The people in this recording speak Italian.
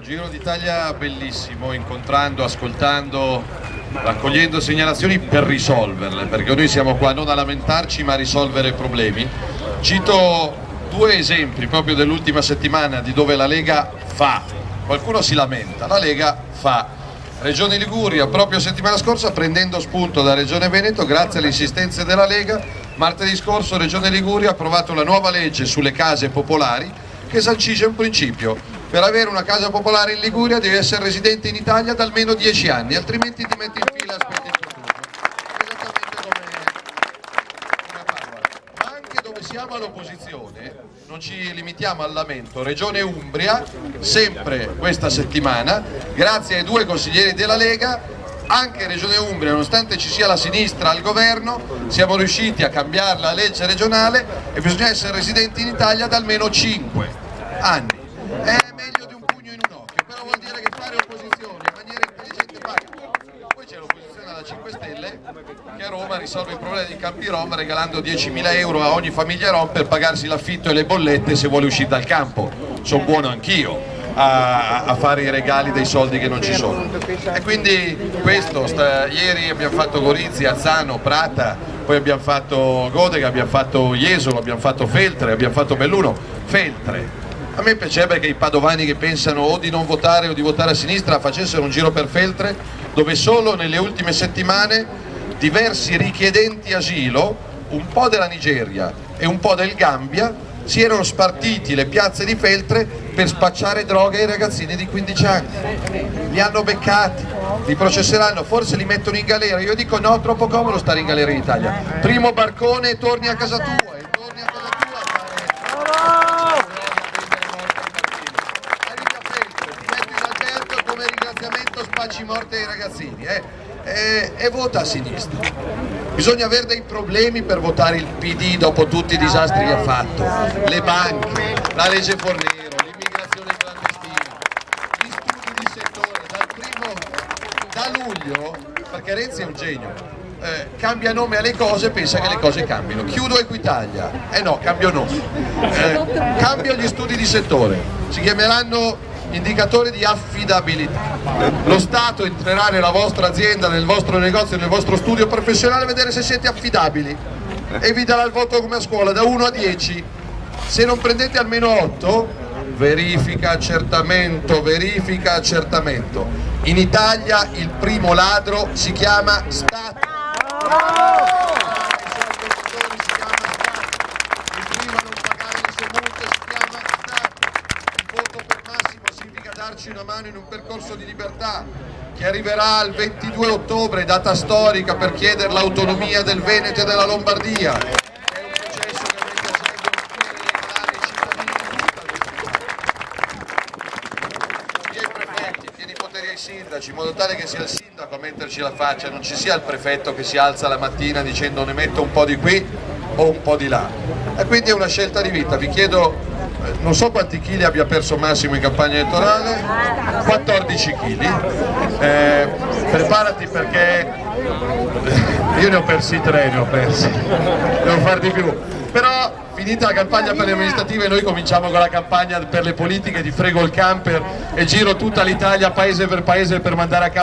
Giro d'Italia bellissimo, incontrando, ascoltando, raccogliendo segnalazioni per risolverle, perché noi siamo qua non a lamentarci ma a risolvere problemi. Cito due esempi proprio dell'ultima settimana di dove la Lega fa, qualcuno si lamenta, la Lega fa. Regione Liguria, proprio settimana scorsa, prendendo spunto da Regione Veneto, grazie alle insistenze della Lega, martedì scorso Regione Liguria ha approvato la nuova legge sulle case popolari che sancisce un principio: per avere una casa popolare in Liguria devi essere residente in Italia da almeno 10 anni, altrimenti ti metti in fila e aspetti il tuo turno. Esattamente come una parola. Ma anche dove siamo all'opposizione non ci limitiamo al lamento. Regione Umbria, sempre questa settimana, grazie ai due consiglieri della Lega, anche Regione Umbria, nonostante ci sia la sinistra al governo, siamo riusciti a cambiare la legge regionale e bisogna essere residenti in Italia da almeno 5 anni. È meglio di un pugno in un occhio, però vuol dire che fare opposizione in maniera intelligente paga. Poi c'è l'opposizione alla 5 Stelle che a Roma risolve il problema dei campi rom regalando 10.000 euro a ogni famiglia rom per pagarsi l'affitto e le bollette se vuole uscire dal campo. Sono buono anch'io a fare i regali dei soldi che non ci sono. E quindi questo, ieri abbiamo fatto Gorizia, Azzano, Prata, poi abbiamo fatto Godega, abbiamo fatto Jesolo, abbiamo fatto Feltre, abbiamo fatto Belluno. Feltre. A me piacerebbe che i padovani che pensano o di non votare o di votare a sinistra facessero un giro per Feltre, dove solo nelle ultime settimane diversi richiedenti asilo, un po' della Nigeria e un po' del Gambia, si erano spartiti le piazze di Feltre per spacciare droga ai ragazzini di 15 anni. Li hanno beccati, li processeranno, forse li mettono in galera. Io dico no, troppo comodo stare in galera in Italia. Primo barcone e torni a casa tua, a come ringraziamento spacci morte ai ragazzini e vota a sinistra. Bisogna avere dei problemi per votare il PD dopo tutti i disastri che ha fatto, le banche, la legge Fornero, l'immigrazione clandestina, gli studi di settore. Da luglio, perché Renzi è un genio, cambia nome alle cose e pensa che le cose cambino. Chiudo Equitalia, no, cambio nome, cambio gli studi di settore, si chiameranno indicatori di affidabilità. Lo Stato entrerà nella vostra azienda, nel vostro negozio, nel vostro studio professionale a vedere se siete affidabili e vi darà il voto come a scuola da 1 a 10. Se non prendete almeno 8, verifica accertamento. In Italia il primo ladro si chiama Stato. Darci una mano in un percorso di libertà che arriverà il 22 ottobre, data storica per chiedere l'autonomia del Veneto e della Lombardia. È un processo che a noi piacerebbe regalare ai cittadini. Via i prefetti, tieni i poteri ai sindaci, in modo tale che sia il sindaco a metterci la faccia, non ci sia il prefetto che si alza la mattina dicendo ne metto un po' di qui o un po' di là. E quindi è una scelta di vita. Vi chiedo, non so quanti chili abbia perso Massimo in campagna elettorale, 14 chili, preparati perché io ne ho persi 3, devo far di più, però finita la campagna per le amministrative noi cominciamo con la campagna per le politiche di frego il camper e giro tutta l'Italia paese per mandare a casa